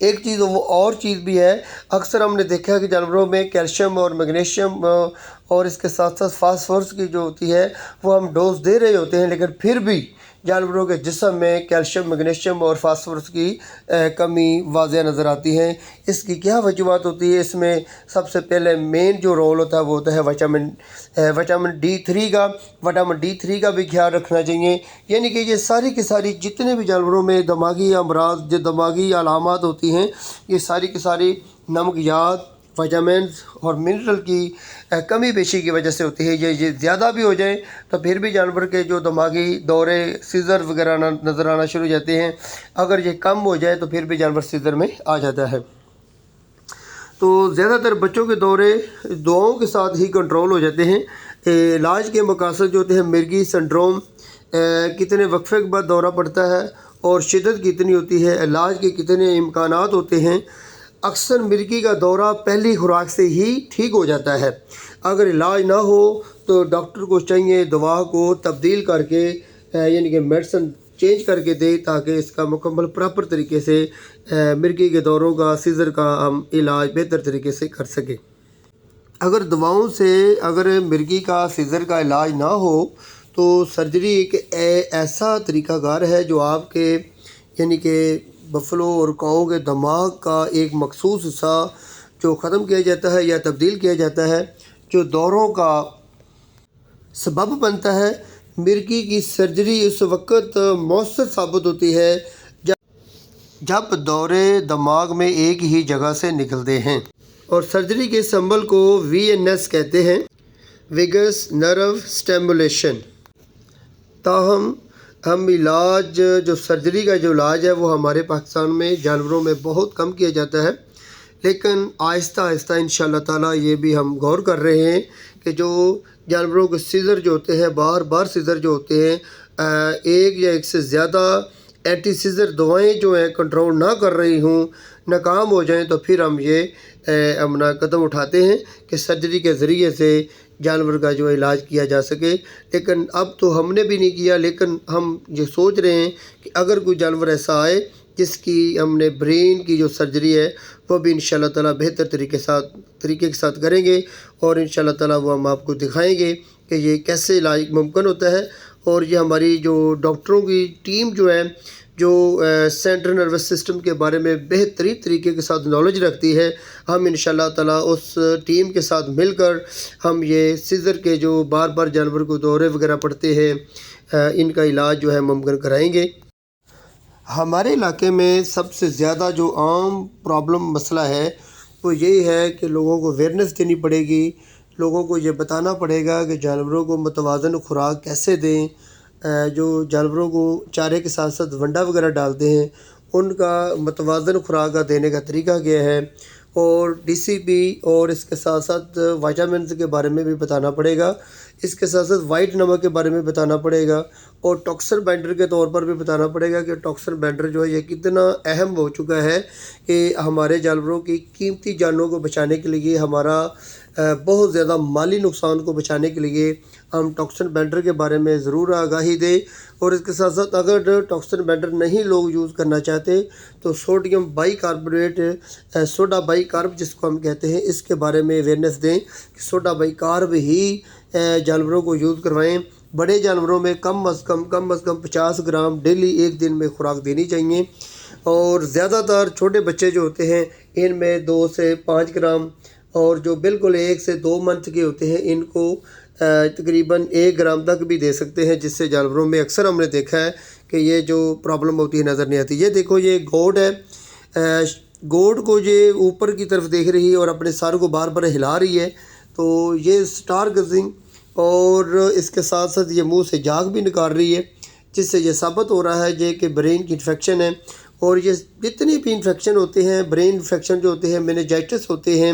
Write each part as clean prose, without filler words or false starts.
ایک چیز وہ اور چیز بھی ہے، اکثر ہم نے دیکھا ہے کہ جانوروں میں کیلشیم اور میگنیشیم اور اس کے ساتھ ساتھ فاسفورس کی جو ہوتی ہے وہ ہم ڈوز دے رہے ہوتے ہیں، لیکن پھر بھی جانوروں کے جسم میں کیلشیم، میگنیشیم اور فاسفورس کی کمی واضح نظر آتی ہے۔ اس کی کیا وجوہات ہوتی ہے؟ اس میں سب سے پہلے مین جو رول ہوتا ہے وہ ہوتا ہے وٹامن D3 کا بھی خیال رکھنا چاہیے۔ یعنی کہ یہ ساری کی ساری جتنے بھی جانوروں میں دماغی امراض، جو دماغی علامات ہوتی ہیں، یہ ساری کی ساری نمکیات، وٹامنز اور منرل کی کمی بیشی کی وجہ سے ہوتی ہے۔ یہ زیادہ بھی ہو جائیں تو پھر بھی جانور کے جو دماغی دورے، سیزر وغیرہ نظر آنا شروع ہو جاتے ہیں۔ اگر یہ کم ہو جائے تو پھر بھی جانور سیزر میں آ جاتا ہے۔ تو زیادہ تر بچوں کے دورے دعاؤں کے ساتھ ہی کنٹرول ہو جاتے ہیں۔ علاج کے مقاصد جو ہوتے ہیں، مرگی سنڈروم کتنے وقفے کے بعد دورہ پڑتا ہے اور شدت کتنی ہوتی ہے، علاج کے کتنے امکانات ہوتے ہیں۔ اکثر مرگی کا دورہ پہلی خوراک سے ہی ٹھیک ہو جاتا ہے۔ اگر علاج نہ ہو تو ڈاکٹر کو چاہیے دوا کو تبدیل کر کے یعنی کہ میڈیسن چینج کر کے دے، تاکہ اس کا مکمل پراپر طریقے سے مرگی کے دوروں کا، سیزر کا ہم علاج بہتر طریقے سے کر سکیں۔ اگر دواؤں سے مرگی کا، سیزر کا علاج نہ ہو تو سرجری ایک ایسا طریقہ کار ہے جو آپ کے یعنی کہ بفلو اور کاؤ کے دماغ کا ایک مخصوص حصہ جو ختم کیا جاتا ہے یا تبدیل کیا جاتا ہے، جو دوروں کا سبب بنتا ہے۔ مرگی کی سرجری اس وقت مؤثر ثابت ہوتی ہے جب دورے دماغ میں ایک ہی جگہ سے نکلتے ہیں، اور سرجری کے اس عمل کو VNS کہتے ہیں، ویگس نرو سٹیمولیشن۔ تاہم ہم علاج، جو سرجری کا جو علاج ہے وہ ہمارے پاکستان میں جانوروں میں بہت کم کیا جاتا ہے، لیکن آہستہ آہستہ انشاءاللہ تعالیٰ یہ بھی ہم غور کر رہے ہیں کہ جو جانوروں کے سیزر جو ہوتے ہیں، بار سیزر جو ہوتے ہیں، ایک یا ایک سے زیادہ اینٹی سیزر دوائیں جو ہیں کنٹرول نہ کر رہی ہوں، ناکام ہو جائیں، تو پھر ہم یہ اپنا قدم اٹھاتے ہیں کہ سرجری کے ذریعے سے جانور کا جو علاج کیا جا سکے۔ لیکن اب تو ہم نے بھی نہیں کیا، لیکن ہم یہ سوچ رہے ہیں کہ اگر کوئی جانور ایسا آئے جس کی ہم نے برین کی جو سرجری ہے وہ بھی انشاءاللہ تعالیٰ بہتر طریقے کے ساتھ کریں گے، اور انشاءاللہ تعالیٰ وہ ہم آپ کو دکھائیں گے کہ یہ کیسے علاج ممکن ہوتا ہے۔ اور یہ ہماری جو ڈاکٹروں کی ٹیم جو ہے، جو سینٹرل نروس سسٹم کے بارے میں بہترین طریقے کے ساتھ نالج رکھتی ہے، ہم انشاءاللہ تعالیٰ اس ٹیم کے ساتھ مل کر ہم یہ سیزر کے جو بار جانور کو دورے وغیرہ پڑتے ہیں، ان کا علاج جو ہے ممکن کرائیں گے۔ ہمارے علاقے میں سب سے زیادہ جو عام پرابلم مسئلہ ہے وہ یہی ہے کہ لوگوں کو اویئرنیس دینی پڑے گی، لوگوں کو یہ بتانا پڑے گا کہ جانوروں کو متوازن خوراک کیسے دیں۔ جو جانوروں کو چارے کے ساتھ ساتھ ونڈا وغیرہ ڈالتے ہیں، ان کا متوازن خوراک کا دینے کا طریقہ کیا ہے، اور DCP اور اس کے ساتھ ساتھ وائٹامنز کے بارے میں بھی بتانا پڑے گا، اس کے ساتھ ساتھ وائٹ نمک کے بارے میں بتانا پڑے گا، اور ٹاکسن بائنڈر کے طور پر بھی بتانا پڑے گا کہ ٹاکسن بائنڈر جو ہے یہ کتنا اہم ہو چکا ہے کہ ہمارے جانوروں کی قیمتی جانوں کو بچانے کے لیے، ہمارا بہت زیادہ مالی نقصان کو بچانے کے لیے ہم ٹاکسن بائنڈر کے بارے میں ضرور آگاہی دیں۔ اور اس کے ساتھ ساتھ اگر ٹاکسن بائنڈر نہیں لوگ یوز کرنا چاہتے تو sodium by carbonate, soda by carb جس کو ہم کہتے ہیں، اس کے بارے میں اویئرنیس دیں کہ سوڈا بائی کارب ہی جانوروں کو یوز کروائیں۔ بڑے جانوروں میں کم از کم 50 گرام ڈیلی ایک دن میں خوراک دینی چاہیے، اور زیادہ تر چھوٹے بچے جو ہوتے ہیں ان میں 2 سے 5 گرام، اور جو بالکل 1 سے 2 منتھ کے ہوتے ہیں ان کو تقریباً 1 گرام تک بھی دے سکتے ہیں، جس سے جانوروں میں اکثر ہم نے دیکھا ہے کہ یہ جو پرابلم ہوتی ہے نظر نہیں آتی۔ یہ دیکھو، یہ گوڈ ہے، گوڈ کو یہ اوپر کی طرف دیکھ رہی ہے اور اپنے سر کو بار ہلا رہی ہے، تو یہ سٹار گزنگ، اور اس کے ساتھ ساتھ یہ منہ سے جاگ بھی نکال رہی ہے، جس سے یہ ثابت ہو رہا ہے یہ کہ برین کی انفیکشن ہے۔ اور یہ جتنی بھی انفیکشن ہوتے ہیں، برین انفیکشن جو ہوتے ہیں، میننجائٹس ہوتے ہیں،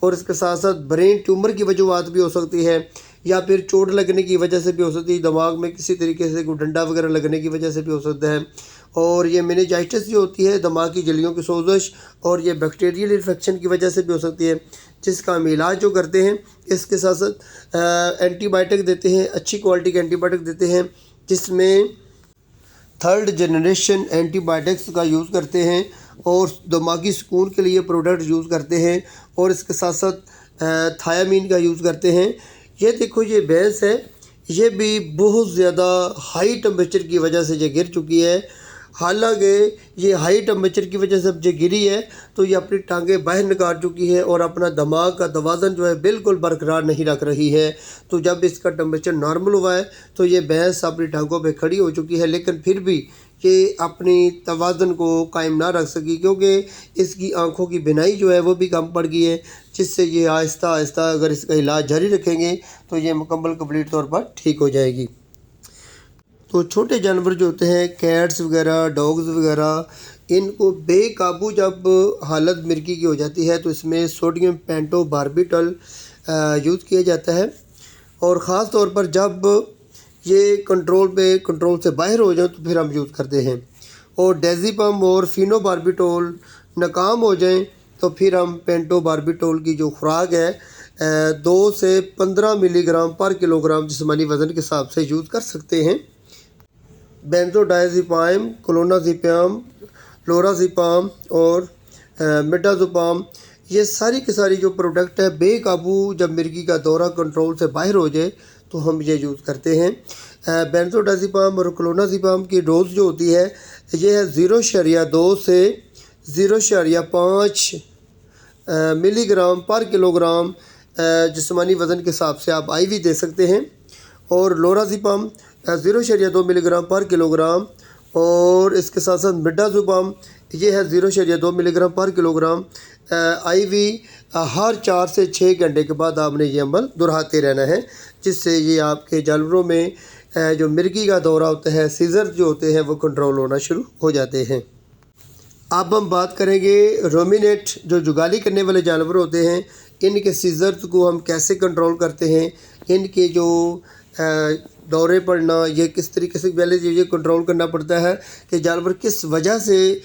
اور اس کے ساتھ ساتھ برین ٹیومر کی وجوہات بھی ہو سکتی ہے، یا پھر چوٹ لگنے کی وجہ سے بھی ہو سکتی ہے، دماغ میں کسی طریقے سے کوئی ڈنڈا وغیرہ لگنے کی وجہ سے بھی ہو سکتا ہے۔ اور یہ میننجائٹس جو ہوتی ہے، دماغ کی جھلیوں کی سوزش، اور یہ بیکٹیریل انفیکشن کی وجہ سے بھی ہو سکتی ہے، جس کا ہم علاج جو کرتے ہیں اس کے ساتھ ساتھ اینٹی بائیوٹک دیتے ہیں، اچھی کوالٹی کے اینٹی بائیوٹک دیتے ہیں، جس میں 3rd جنریشن اینٹی بائیوٹکس کا یوز کرتے ہیں، اور دماغی سکون کے لیے پروڈکٹ یوز کرتے ہیں، اور اس کے ساتھ ساتھ تھایامین کا یوز کرتے ہیں۔ یہ دیکھو یہ بھینس ہے، یہ بھی بہت زیادہ ہائی ٹمپریچر کی وجہ سے یہ گر چکی ہے۔ حالانکہ یہ ہائی ٹمپریچر کی وجہ سے اب جو گری ہے تو یہ اپنی ٹانگیں باہر نکال چکی ہے اور اپنا دماغ کا توازن جو ہے بالکل برقرار نہیں رکھ رہی ہے۔ تو جب اس کا ٹمپریچر نارمل ہوا ہے تو یہ بھینس اپنی ٹانگوں پہ کھڑی ہو چکی ہے، لیکن پھر بھی یہ اپنی توازن کو قائم نہ رکھ سکی، کیونکہ اس کی آنکھوں کی بینائی جو ہے وہ بھی کم پڑ گئی ہے، جس سے یہ آہستہ آہستہ اگر اس کا علاج جاری رکھیں گے تو یہ مکمل کمپلیٹ طور پر ٹھیک ہو جائے گی۔ تو چھوٹے جانور جو ہوتے ہیں، کیٹس وغیرہ، ڈاگز وغیرہ، ان کو بے قابو جب حالت مرگی کی ہو جاتی ہے تو اس میں سوڈیم پینٹو باربیٹل یوز کیا جاتا ہے، اور خاص طور پر جب یہ کنٹرول سے باہر ہو جائیں تو پھر ہم یوز کرتے ہیں، اور ڈیزیپم اور فینو باربیٹول ناکام ہو جائیں تو پھر ہم پینٹو باربیٹول کی جو خوراک ہے 2 سے 15 ملی گرام پر کلو گرام جسمانی وزن کے حساب سے یوز کر سکتے ہیں۔ بینزوڈائزیپام، کلونازیپام، لورازیپام اور میٹازوپام، یہ ساری کی ساری جو پروڈکٹ ہے بے قابو جب مرگی کا دورہ کنٹرول سے باہر ہو جائے تو ہم یہ یوز کرتے ہیں۔ بینزوڈائزیپام اور کلونازیپام کی ڈوز جو ہوتی ہے یہ ہے 0.2 سے 0.5 ملی گرام پر کلو گرام جسمانی وزن کے حساب سے آپ آئی وی دے سکتے ہیں، اور لورازیپام 0.2 ملی گرام پر کلو گرام، اور اس کے ساتھ ساتھ میٹازوپام یہ ہے 0.2 ملی گرام پر کلو گرام آئی وی ہر 4 سے 6 گھنٹے کے بعد آپ نے یہ عمل دہراتے رہنا ہے، جس سے یہ آپ کے جانوروں میں جو مرگی کا دورہ ہوتا ہے، سیزر جو ہوتے ہیں وہ کنٹرول ہونا شروع ہو جاتے ہیں۔ اب ہم بات کریں گے رومینیٹ، جو جگالی کرنے والے جانور ہوتے ہیں، ان کے سیزرز کو ہم کیسے کنٹرول کرتے ہیں، ان کے جو دورے پڑنا یہ کس طریقے سے پہلے یہ کنٹرول کرنا پڑتا ہے کہ جانور کس وجہ سے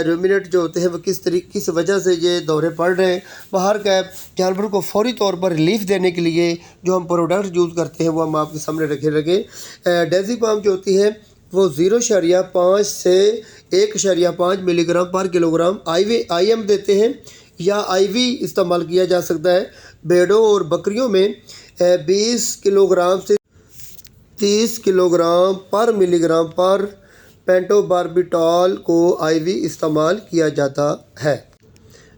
رومینیٹ جو ہوتے ہیں وہ کس وجہ سے یہ دورے پڑ رہے ہیں۔ باہر کا جانور کو فوری طور پر ریلیف دینے کے لیے جو ہم پروڈکٹ یوز کرتے ہیں وہ ہم آپ کے سامنے رکھیں۔ ڈیزیپام جو ہوتی ہے وہ 0.5 سے 1.5 ملی gram per kilo gram I am دیتے ہیں، یا آئی وی استعمال کیا جا سکتا ہے۔ بھیڑوں اور بکریوں میں 20 کلو گرام سے 30 کلو گرام پر ملی گرام پر پینٹو باربیٹول کو آئی وی استعمال کیا جاتا ہے۔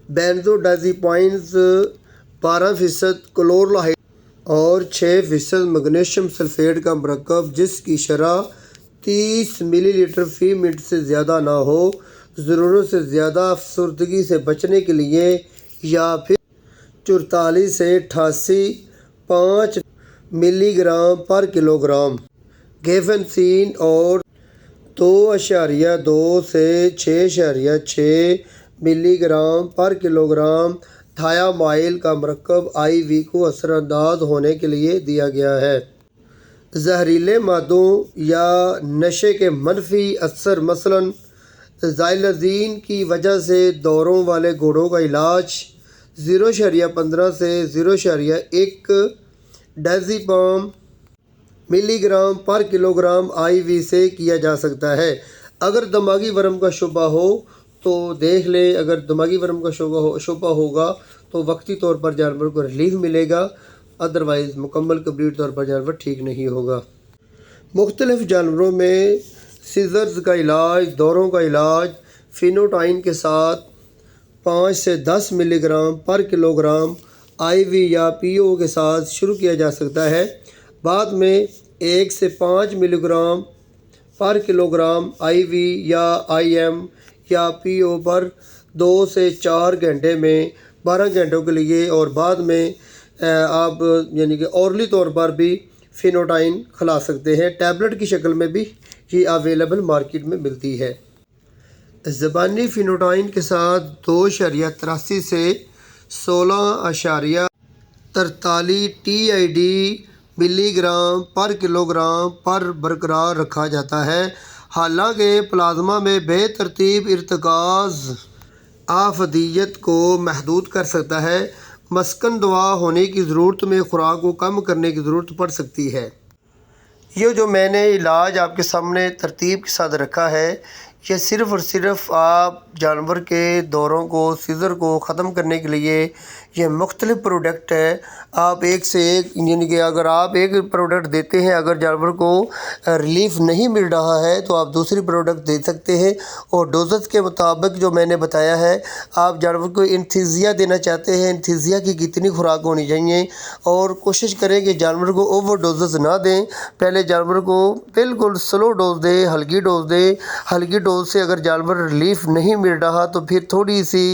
بینزوڈائزیپائنز 12% کلورلہائڈ اور 6% میگنیشیم سلفیٹ کا مرکب، جس کی شرح 30 ملی لیٹر فی منٹ سے زیادہ نہ ہو، ضرورت سے زیادہ افسردگی سے بچنے کے لیے، یا پھر 44 سے 88 5 ملی گرام پر کلو گرام گیفنسین، اور 2.2 سے 6.6 ملی گرام پر کلو گرام تھایامائل کا مرکب آئی وی کو اثر انداز ہونے کے لیے دیا گیا ہے۔ زہریلے مادوں یا نشے کے منفی اثر مثلاً زائلزین کی وجہ سے دوروں والے گھوڑوں کا علاج 0.15 سے 0.1 ڈیزیپام ملی گرام پر کلو گرام آئی وی سے کیا جا سکتا ہے۔ اگر دماغی ورم کا شبہ ہو تو دیکھ لیں، اگر دماغی ورم کا شبہ ہوگا تو وقتی طور پر جانور کو ریلیف ملے گا، ادروائز مکمل کمپلیٹ طور پر جانور ٹھیک نہیں ہوگا۔ مختلف جانوروں میں سیزرز کا علاج، دوروں کا علاج فینوٹائن کے ساتھ 5 سے 10 ملی گرام پر کلو گرام آئی وی یا پی او کے ساتھ شروع کیا جا سکتا ہے۔ بعد میں 1 سے 5 ملی گرام پر کلو گرام آئی وی یا آئی ایم یا پی او پر 2 سے 4 گھنٹے میں 12 گھنٹوں کے لیے، اور بعد میں آپ یعنی کہ اورلی طور پر بھی فینوٹائن کھلا سکتے ہیں۔ ٹیبلٹ کی شکل میں بھی یہ اویلیبل مارکیٹ میں ملتی ہے۔ زبانی فینوٹائن کے ساتھ 2.83 سے 16.43 ٹی آئی ڈی ملی گرام پر کلو گرام پر برقرار رکھا جاتا ہے۔ حالانکہ پلازما میں بے ترتیب ارتکاز آفدیت کو محدود کر سکتا ہے، مسکن دوا ہونے کی صورت میں خوراک کو کم کرنے کی ضرورت پڑ سکتی ہے۔ یہ جو میں نے علاج آپ کے سامنے ترتیب کے ساتھ رکھا ہے، یہ صرف اور صرف آپ جانور کے دوروں کو سیزر کو ختم کرنے کے لیے یہ مختلف پروڈکٹ ہے۔ آپ ایک سے ایک یعنی کہ اگر آپ ایک پروڈکٹ دیتے ہیں، اگر جانور کو ریلیف نہیں مل رہا ہے تو آپ دوسری پروڈکٹ دے سکتے ہیں، اور ڈوزز کے مطابق جو میں نے بتایا ہے، آپ جانور کو انتھیزیا دینا چاہتے ہیں، انتھیزیا کی کتنی خوراک ہونی چاہیے، اور کوشش کریں کہ جانور کو اوور ڈوزز نہ دیں۔ پہلے جانور کو بالکل سلو ڈوز دیں، ہلکی ڈوز دیں۔ ہلکی ڈوز سے اگر جانور ریلیف نہیں مل رہا تو پھر تھوڑی سی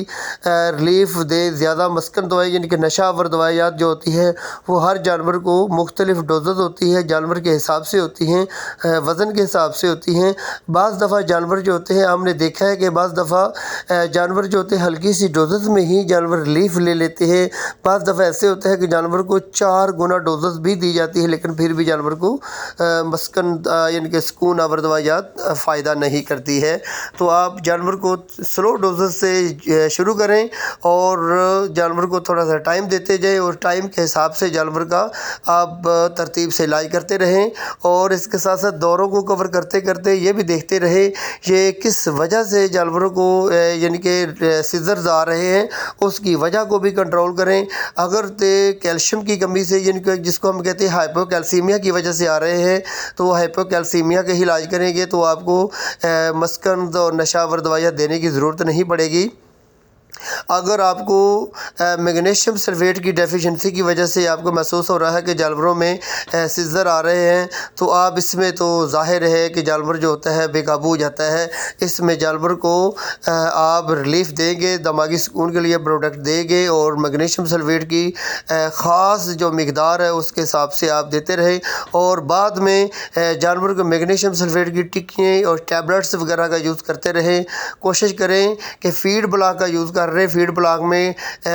ریلیف دے۔ زیادہ مسکن دوائی یعنی کہ نشہ آور دوائیات جو ہوتی ہے وہ ہر جانور کو مختلف ڈوزز ہوتی ہے، جانور کے حساب سے ہوتی ہیں، وزن کے حساب سے ہوتی ہیں۔ بعض دفعہ جانور جو ہوتے ہیں، ہم نے دیکھا ہے کہ بعض دفعہ جانور جو ہوتے ہیں ہلکی سی ڈوزز میں ہی جانور ریلیف لے لیتے ہیں۔ بعض دفعہ ایسے ہوتا ہے کہ جانور کو 4 گنا ڈوزز بھی دی جاتی ہے، لیکن پھر بھی جانور کو مسکن یعنی کہ سکون آور دوائیات فائدہ نہیں کرتی ہے۔ تو آپ جانور کو سلو ڈوزز سے شروع کریں اور جانور کو تھوڑا سا ٹائم دیتے جائیں، اور ٹائم کے حساب سے جانور کا آپ ترتیب سے علاج کرتے رہیں، اور اس کے ساتھ ساتھ دوروں کو کور کرتے کرتے یہ بھی دیکھتے رہیں یہ کس وجہ سے جانوروں کو یعنی کہ سیزرز آ رہے ہیں، اس کی وجہ کو بھی کنٹرول کریں۔ اگر کیلشیم کی کمی سے یعنی کہ جس کو ہم کہتے ہیں ہائپو کیلسیمیا کی وجہ سے آ رہے ہیں، تو وہ ہائپو کیلسیمیا کا ہی علاج کریں گے تو آپ کو مسکن اور نشہ آور دوائیاں دینے کی ضرورت نہیں پڑے گی۔ اگر آپ کو میگنیشیم سلفیٹ کی ڈیفیشنسی کی وجہ سے آپ کو محسوس ہو رہا ہے کہ جانوروں میں سیزر آ رہے ہیں، تو آپ اس میں تو ظاہر ہے کہ جانور جو ہوتا ہے بے قابو ہو جاتا ہے۔ اس میں جانور کو آپ ریلیف دیں گے، دماغی سکون کے لیے پروڈکٹ دیں گے، اور میگنیشیم سلفیٹ کی خاص جو مقدار ہے اس کے حساب سے آپ دیتے رہیں، اور بعد میں جانور کو میگنیشیم سلفیٹ کی ٹکیاں اور ٹیبلٹس وغیرہ کا یوز کرتے رہیں۔ کوشش کریں کہ فیڈ بلاک کا یوز کر رہے، فیڈ بلاک میں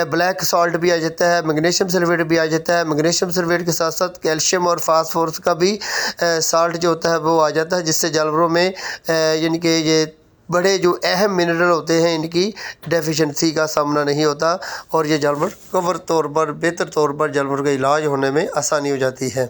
بلیک سالٹ بھی آ جاتا ہے، میگنیشیم سلفیٹ بھی آ جاتا ہے، میگنیشیم سلفیٹ کے ساتھ ساتھ کیلشیم اور فاسفورس کا بھی سالٹ جو ہوتا ہے وہ آ جاتا ہے، جس سے جانوروں میں یعنی کہ یہ بڑے جو اہم منرل ہوتے ہیں ان کی ڈیفیشنسی کا سامنا نہیں ہوتا، اور یہ جانور کور طور پر بہتر طور پر جانور کا علاج ہونے میں آسانی ہو جاتی ہے۔